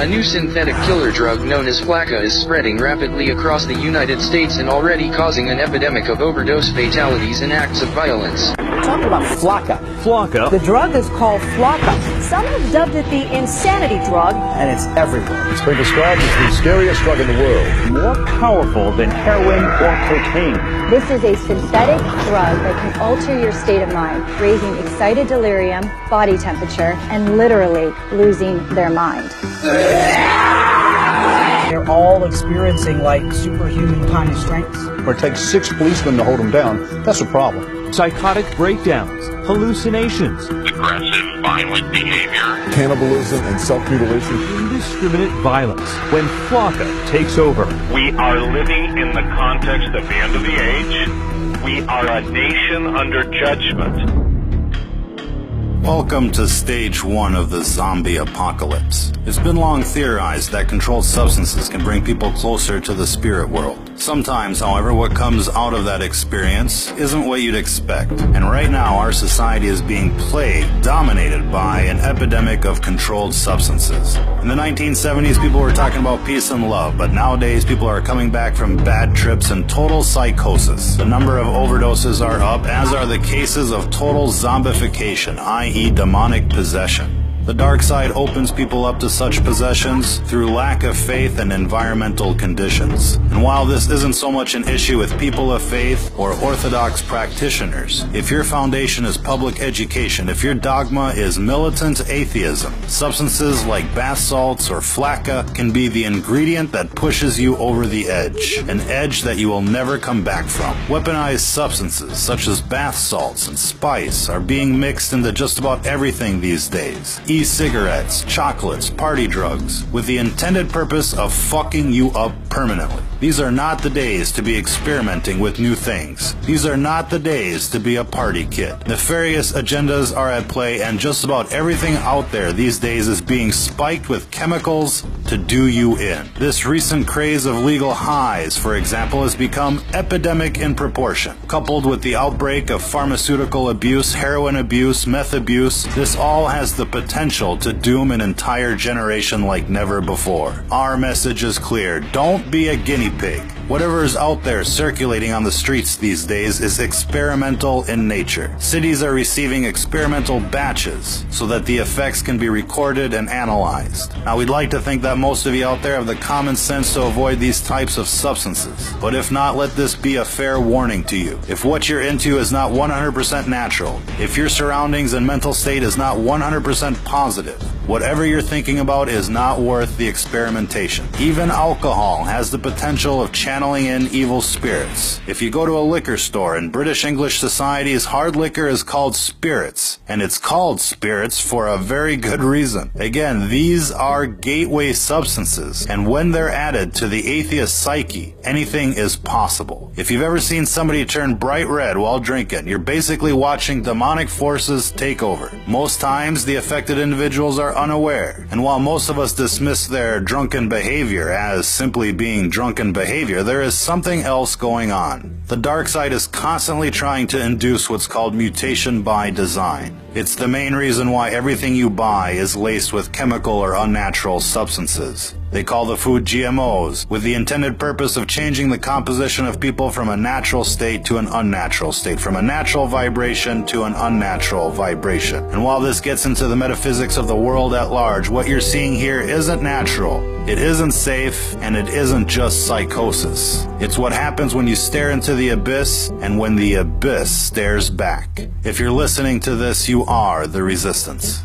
A new synthetic killer drug known as FLAKKA is spreading rapidly across the United States and already causing an epidemic of overdose fatalities and acts of violence. We're talking about FLAKKA. FLAKKA? The drug is called FLAKKA. Some have dubbed it the insanity drug, and it's everywhere. It's been described as the scariest drug in the world. More powerful than heroin or cocaine. This is a synthetic drug that can alter your state of mind, raising excited delirium, body temperature, and literally losing their mind. They're all experiencing like superhuman kind of strengths. It takes 6 policemen to hold them down. That's a problem. Psychotic breakdowns, hallucinations, aggressive, violent behavior, Cannibalism and self-mutilation. indiscriminate violence. When FLAKKA takes over, we are living in the context of the end of the age. We are a nation under judgment. Welcome to stage 1 of the zombie apocalypse. It's been long theorized that controlled substances can bring people closer to the spirit world. Sometimes, however, what comes out of that experience isn't what you'd expect. And right now, our society is being plagued, dominated by an epidemic of controlled substances. In the 1970s, people were talking about peace and love, but nowadays people are coming back from bad trips and total psychosis. The number of overdoses are up, as are the cases of total zombification, i.e. demonic possession. The dark side opens people up to such possessions through lack of faith and environmental conditions. And while this isn't so much an issue with people of faith or orthodox practitioners, if your foundation is public education, if your dogma is militant atheism, substances like bath salts or FLAKKA can be the ingredient that pushes you over the edge, an edge that you will never come back from. Weaponized substances such as bath salts and spice are being mixed into just about everything these days. E-cigarettes, chocolates, party drugs, with the intended purpose of fucking you up permanently. These are not the days to be experimenting with new things. These are not the days to be a party kid. Nefarious agendas are at play, and just about everything out there these days is being spiked with chemicals to do you in. This recent craze of legal highs, for example, has become epidemic in proportion. Coupled with the outbreak of pharmaceutical abuse, heroin abuse, meth abuse, this all has the potential to doom an entire generation like never before. Our message is clear. Don't be a guinea pig. Whatever is out there circulating on the streets these days is experimental in nature. Cities are receiving experimental batches so that the effects can be recorded and analyzed. Now, we'd like to think that most of you out there have the common sense to avoid these types of substances. But if not, let this be a fair warning to you. If what you're into is not 100% natural, if your surroundings and mental state is not 100% positive, whatever you're thinking about is not worth the experimentation. Even alcohol has the potential of channeling in evil spirits. If you go to a liquor store in British English societies, hard liquor is called spirits, and it's called spirits for a very good reason. Again, these are gateway substances, and when they're added to the atheist psyche, anything is possible. If you've ever seen somebody turn bright red while drinking, you're basically watching demonic forces take over. Most times, the affected individuals are unaware, and while most of us dismiss their drunken behavior as simply being drunken behavior, there is something else going on. The dark side is constantly trying to induce what's called mutation by design. It's the main reason why everything you buy is laced with chemical or unnatural substances. They call the food GMOs, with the intended purpose of changing the composition of people from a natural state to an unnatural state, from a natural vibration to an unnatural vibration. And while this gets into the metaphysics of the world at large, what you're seeing here isn't natural, it isn't safe, and it isn't just psychosis. It's what happens when you stare into the abyss, and when the abyss stares back. If you're listening to this, you are the resistance.